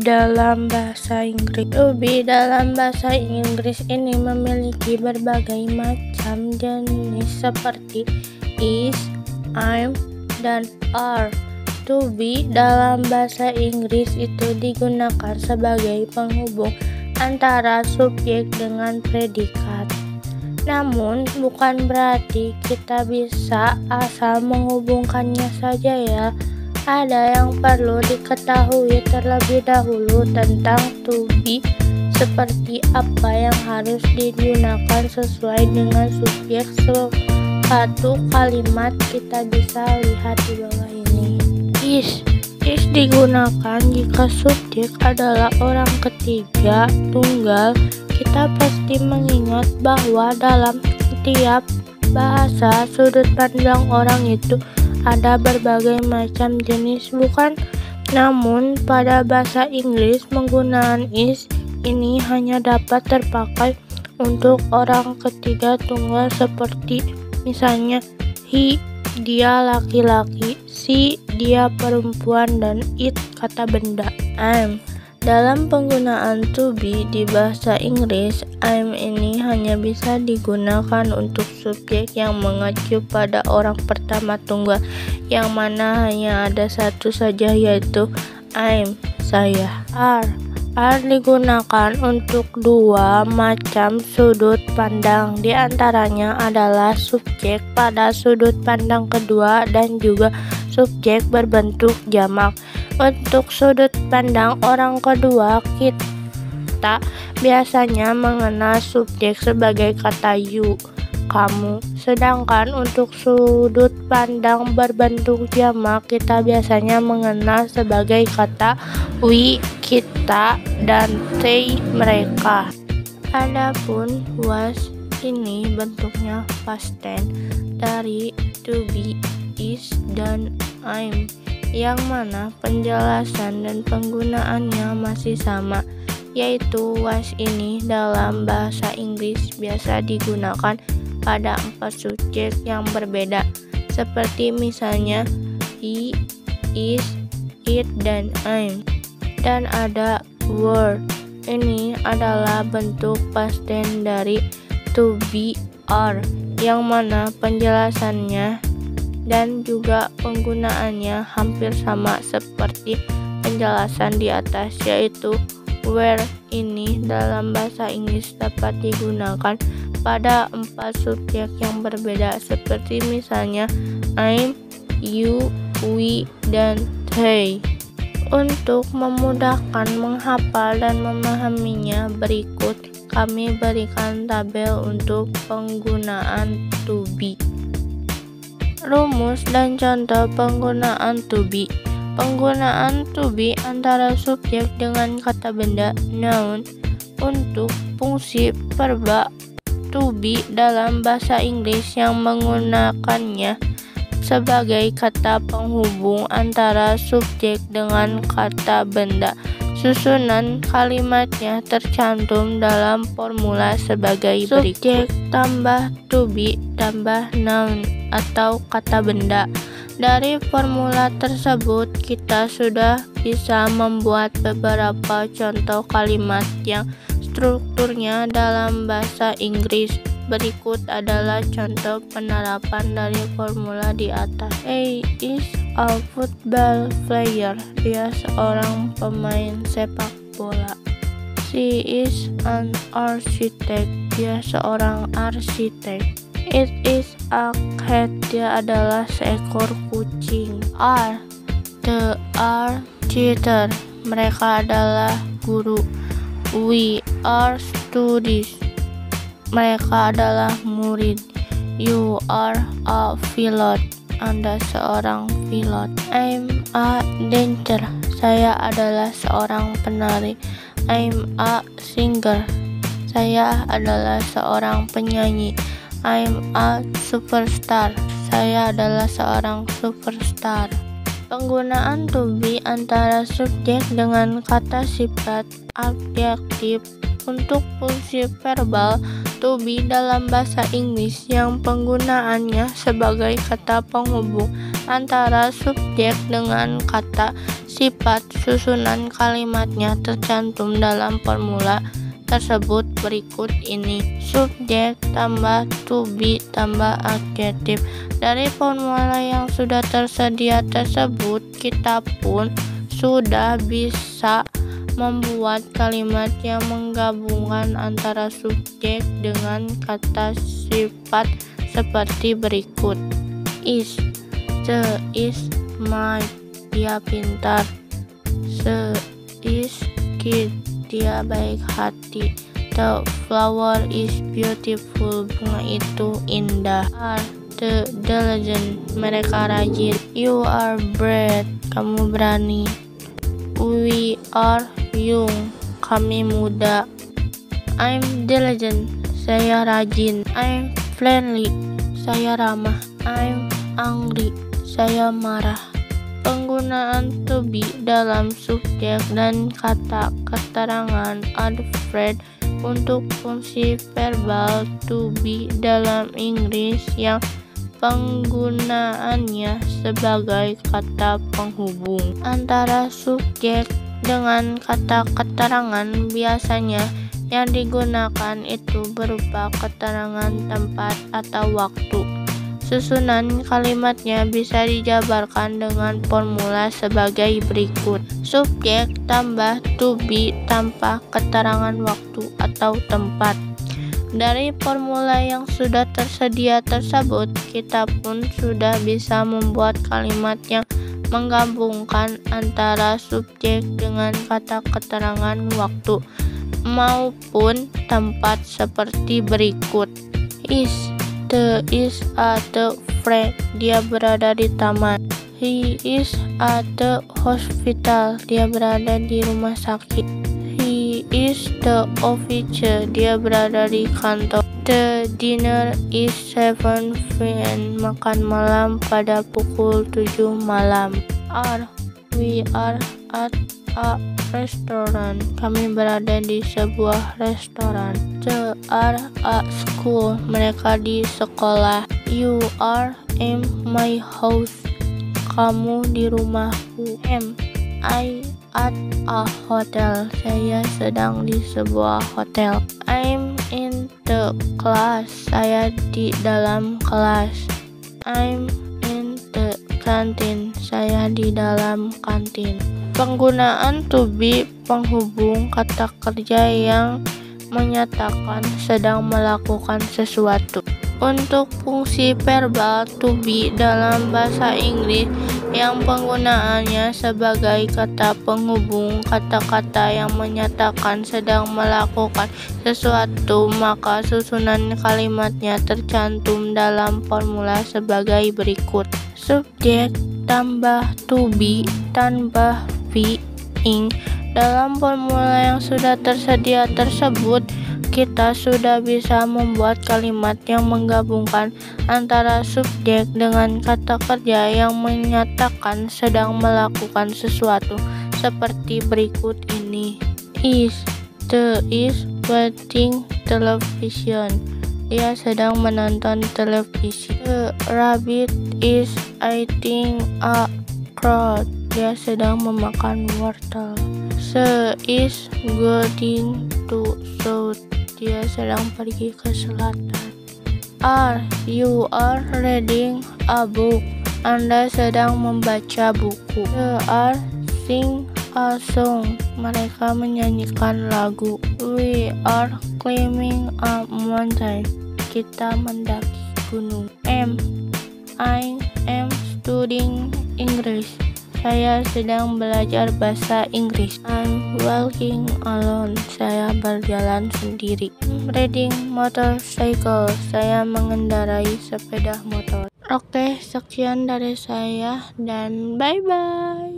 dalam bahasa Inggris. To be dalam bahasa Inggris ini memiliki berbagai macam jenis seperti is, I'm, dan are. To be dalam bahasa Inggris itu digunakan sebagai penghubung antara subjek dengan predikat. Namun bukan berarti kita bisa asal menghubungkannya saja ya. Ada yang perlu diketahui terlebih dahulu tentang to be, seperti apa yang harus digunakan sesuai dengan subjek suatu kalimat. Kita bisa lihat di bawah ini. Is digunakan jika subjek adalah orang ketiga tunggal. Kita pasti mengingat bahwa dalam setiap bahasa sudut pandang orang itu ada berbagai macam jenis, bukan? Namun pada bahasa Inggris penggunaan is ini hanya dapat terpakai untuk orang ketiga tunggal seperti misalnya he, dia laki-laki, she, dia perempuan, dan it, kata benda. I'm. Dalam penggunaan to be di bahasa Inggris, I'm ini hanya bisa digunakan untuk subjek yang mengacu pada orang pertama tunggal, yang mana hanya ada satu saja, yaitu I'm, saya. Are digunakan untuk dua macam sudut pandang, di antaranya adalah subjek pada sudut pandang kedua dan juga subjek berbentuk jamak. Untuk sudut pandang orang kedua, kita biasanya mengenal subjek sebagai kata you, kamu. Sedangkan untuk sudut pandang berbentuk jamak, kita biasanya mengenal sebagai kata we, kita, dan they, mereka. Adapun was ini bentuknya past tense dari to be, is, dan I'm, yang mana penjelasan dan penggunaannya masih sama, yaitu was ini dalam bahasa Inggris biasa digunakan pada 4 subjek yang berbeda, seperti misalnya he, is, it, dan I'm. Dan ada were, ini adalah bentuk past tense dari to be, are, yang mana penjelasannya dan juga penggunaannya hampir sama seperti penjelasan di atas, yaitu where ini dalam bahasa Inggris dapat digunakan pada 4 subjek yang berbeda, seperti misalnya I'm, you, we, dan they. Untuk memudahkan menghafal dan memahaminya, berikut kami berikan tabel untuk penggunaan to be. Rumus dan contoh penggunaan to be. Penggunaan to be antara subjek dengan kata benda noun. Untuk fungsi verba to be dalam bahasa Inggris yang menggunakannya sebagai kata penghubung antara subjek dengan kata benda. Susunan kalimatnya tercantum dalam formula sebagai berikut. Subjek tambah to be tambah noun atau kata benda. Dari formula tersebut kita sudah bisa membuat beberapa contoh kalimat yang strukturnya dalam bahasa Inggris. Berikut adalah contoh penerapan dari formula di atas. A is a football player. Dia seorang pemain sepak bola. She is an architect. Dia seorang arsitek. It is a cat. Dia adalah seekor kucing. The are teacher. Mereka adalah guru. We are students. Mereka adalah murid. You are a pilot. Anda seorang pilot. I'm a dancer. Saya adalah seorang penari. I'm a singer. Saya adalah seorang penyanyi. I'm a superstar. Saya adalah seorang superstar. Penggunaan to be antara subjek dengan kata sifat adjektif. Untuk fungsi verbal, to be dalam bahasa Inggris yang penggunaannya sebagai kata penghubung antara subjek dengan kata sifat susunan kalimatnya tercantum dalam formula tersebut berikut ini. Subjek tambah to be tambah adjektif. Dari formula yang sudah tersedia tersebut, kita pun sudah bisa membuat kalimat yang menggabungkan antara subjek dengan kata sifat seperti berikut. Is, the is smart, dia pintar. The is kid, dia baik hati. The flower is beautiful, bunga itu indah. Are the diligent, mereka rajin. You are brave, kamu berani. We are young, kami muda. I'm diligent, saya rajin. I'm friendly, saya ramah. I'm angry, saya marah. Penggunaan to be dalam subjek dan kata keterangan adverb untuk fungsi verbal to be dalam Inggris yang penggunaannya sebagai kata penghubung antara subjek dengan kata keterangan. Biasanya yang digunakan itu berupa keterangan tempat atau waktu. Susunan kalimatnya bisa dijabarkan dengan formula sebagai berikut. Subjek tambah to be tanpa keterangan waktu atau tempat. Dari formula yang sudah tersedia tersebut, kita pun sudah bisa membuat kalimat yang menggabungkan antara subjek dengan kata keterangan waktu maupun tempat seperti berikut. Is, the is at the friend, dia berada di taman. He is at the hospital, dia berada di rumah sakit. He is the officer, dia berada di kantor. The dinner is 7 p.m, makan malam pada pukul 7 malam. We are at a restaurant, kami berada di sebuah restoran. They are at school, mereka di sekolah. You are in my house, kamu di rumahku. I at a hotel, saya sedang di sebuah hotel. I'm in the class, saya di dalam kelas. I'm in the canteen, saya di dalam kantin. Penggunaan to be penghubung kata kerja yang menyatakan sedang melakukan sesuatu. Untuk fungsi verbal to be dalam bahasa Inggris yang penggunaannya sebagai kata penghubung kata-kata yang menyatakan sedang melakukan sesuatu, maka susunan kalimatnya tercantum dalam formula sebagai berikut. Subjek tambah to be tambah being. Dalam formula yang sudah tersedia tersebut, kita sudah bisa membuat kalimat yang menggabungkan antara subjek dengan kata kerja yang menyatakan sedang melakukan sesuatu seperti berikut ini. The is watching television, dia sedang menonton televisi. The rabbit is eating a carrot, dia sedang memakan wortel. She is going to south, dia sedang pergi ke selatan. You are reading a book, Anda sedang membaca buku. They are sing a song, mereka menyanyikan lagu. We are climbing a mountain, kita mendaki gunung. I am studying English, saya sedang belajar bahasa Inggris. I'm walking alone, saya berjalan sendiri. Riding motorcycle, saya mengendarai sepeda motor. Oke, sekian dari saya dan bye-bye.